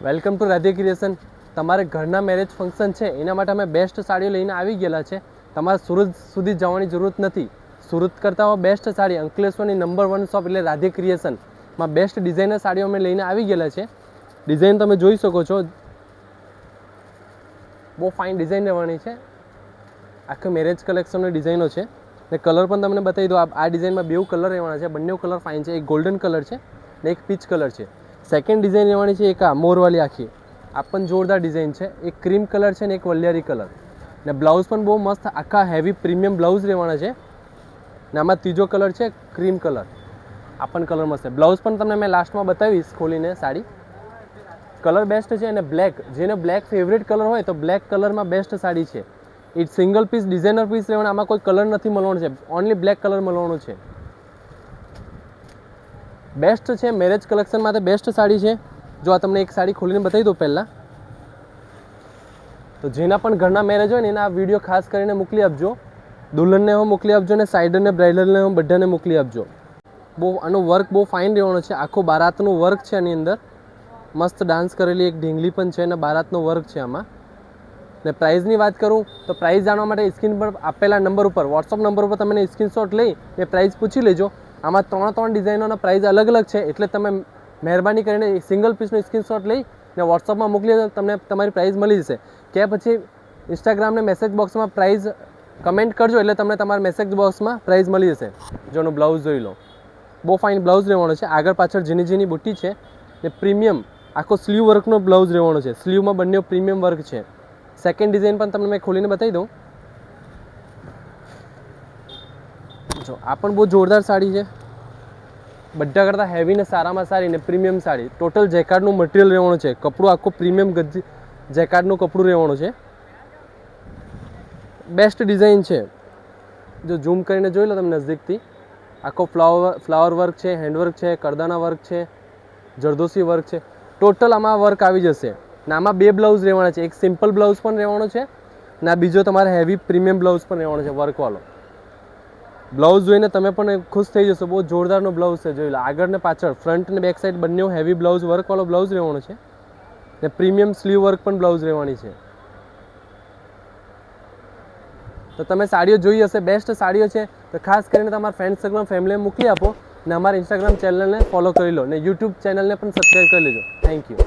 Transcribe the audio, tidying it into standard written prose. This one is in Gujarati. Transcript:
Welcome to Radhe creation. તમારે ઘરના મેરેજ ફંક્શન છે એના માટે અમે બેસ્ટ સાડીઓ લઈને આવી ગયેલા છે. તમારે સુરત સુધી જવાની જરૂરત નથી. સુરત કરતાં બેસ્ટ સાડી અંકલેશ્વરની નંબર 1 શોપ એટલે રાધે ક્રિએશનમાં બેસ્ટ ડિઝાઇનર સાડીઓ અમે લઈને આવી ગયેલા છે. ડિઝાઇન તમે જોઈ શકો છો, બહુ ફાઇન ડિઝાઇન રહેવાની છે. આખી મેરેજ કલેક્શનની ડિઝાઇનો છે ને કલર પણ તમને બતાવી દો. આ ડિઝાઇનમાં બે કલર રહેવાના છે, બંને કલર ફાઇન છે. એક ગોલ્ડન કલર છે ને એક પીચ કલર છે. સેકન્ડ ડિઝાઇન રહેવાની છે એક આ મોરવાળી આખી, આ પણ જોરદાર ડિઝાઇન છે. એક ક્રીમ કલર છે ને એક વલિયારી કલર ને બ્લાઉઝ પણ બહુ મસ્ત આખા હેવી પ્રીમિયમ બ્લાઉઝ રહેવાના છે. ને આમાં ત્રીજો કલર છે ક્રીમ કલર, આ પણ કલર મસ્ત છે. બ્લાઉઝ પણ તમને મેં લાસ્ટમાં બતાવીશ ખોલીને. સાડી કલર બેસ્ટ છે અને બ્લેક, જેને બ્લેક ફેવરેટ કલર હોય તો બ્લેક કલરમાં બેસ્ટ સાડી છે. It single piece designer piece રહેવાનું, આમાં કોઈ કલર નથી મળવાનો છે, ઓનલી બ્લેક કલર મળવાનો છે. બેસ્ટ છે મેરેજ કલેક્શન માટે બેસ્ટ સાડી છે. જો આ તમને એક સાડી ખોલીને બતાવી દો પહેલાં. તો જેના પણ ઘરના મેરેજ હોય ને એના આ વિડીયો ખાસ કરીને મોકલી આપજો. દુલ્હનને હો મોકલી આપજો ને સાઇડરને બ્રાઇડલને હો બધાને મોકલી આપજો. બહુ આનો વર્ક બહુ ફાઇન રહેવાનો છે. આખો બારાતનું વર્ક છે આની અંદર. મસ્ત ડાન્સ કરેલી એક ઢીંગલી પણ છે અને બારાતનો વર્ક છે આમાં. ને પ્રાઇઝની વાત કરું તો પ્રાઇઝ જાણવા માટે સ્ક્રીન પર આપેલા નંબર ઉપર, વોટ્સઅપ નંબર ઉપર તમે સ્ક્રીનશોટ લઈ ને પ્રાઇઝ પૂછી લેજો. આમાં 3 ડિઝાઇનોના પ્રાઇઝ અલગ અલગ છે, એટલે તમે મહેરબાની કરીને સિંગલ પીસનો સ્ક્રીનશોટ લઈ ને વોટ્સઅપમાં મોકલી દો, તમને તમારી પ્રાઇઝ મળી જશે. કે પછી ઇન્સ્ટાગ્રામને મેસેજ બોક્સમાં પ્રાઇઝ કમેન્ટ કરજો એટલે તમને તમારા મેસેજ બોક્સમાં પ્રાઇઝ મળી જશે. જોનો બ્લાઉઝ જોઈ લો, બહુ ફાઇન બ્લાઉઝ રહેવાનો છે. આગળ પાછળ ઝીણી ઝીણી બુટ્ટી છે ને પ્રીમિયમ આખો સ્લીવ વર્કનો બ્લાઉઝ રહેવાનો છે. સ્લીવમાં બંને પ્રીમિયમ વર્ક છે. સેકન્ડ ડિઝાઇન પણ તમને મેં ખોલીને બતાવી દઉં. જો આ પણ બહુ જોરદાર સાડી છે. બધા કરતાં હેવી ને સારામાં સારી ને પ્રીમિયમ સાડી. ટોટલ જેકાર્ડનું મટીરિયલ રહેવાનું છે. કપડું આખું પ્રીમિયમ જેકાર્ડનું કપડું રહેવાનું છે. બેસ્ટ ડિઝાઇન છે. જો ઝૂમ કરીને જોઈ લો તમે નજીકથી. આખો ફ્લાવર વર્ક છે, હેન્ડવર્ક છે, કરદાના વર્ક છે, જરદોશી વર્ક છે. ટોટલ આમાં વર્ક આવી જશે. ને આમાં 2 બ્લાઉઝ રહેવાના છે. એક સિમ્પલ બ્લાઉઝ પણ રહેવાનો છે ને આ બીજો તમારે હેવી પ્રીમિયમ બ્લાઉઝ પણ રહેવાનો છે વર્કવાળો. બ્લાઉઝ જોઈને તમે પણ ખુશ થઈ જશો. બહુ જોરદારનો બ્લાઉઝ છે. જોઈ લો આગળ ને પાછળ, ફ્રન્ટ ને બેક સાઈડ બંને હેવી બ્લાઉઝ વર્કવાળો બ્લાઉઝ રહેવાનો છે ને પ્રીમિયમ સ્લીવ વર્ક પણ બ્લાઉઝ રહેવાની છે. તો તમે સાડીઓ જોઈ હશે, બેસ્ટ સાડીઓ છે. તો ખાસ કરીને તમારા ફ્રેન્ડ સર્કલ ફેમિલીને મોકલી આપો ને અમારા ઇન્સ્ટાગ્રામ ચેનલને ફોલો કરી લો ને યુટ્યુબ ચેનલને પણ સબસ્ક્રાઈબ કરી લેજો. Thank you.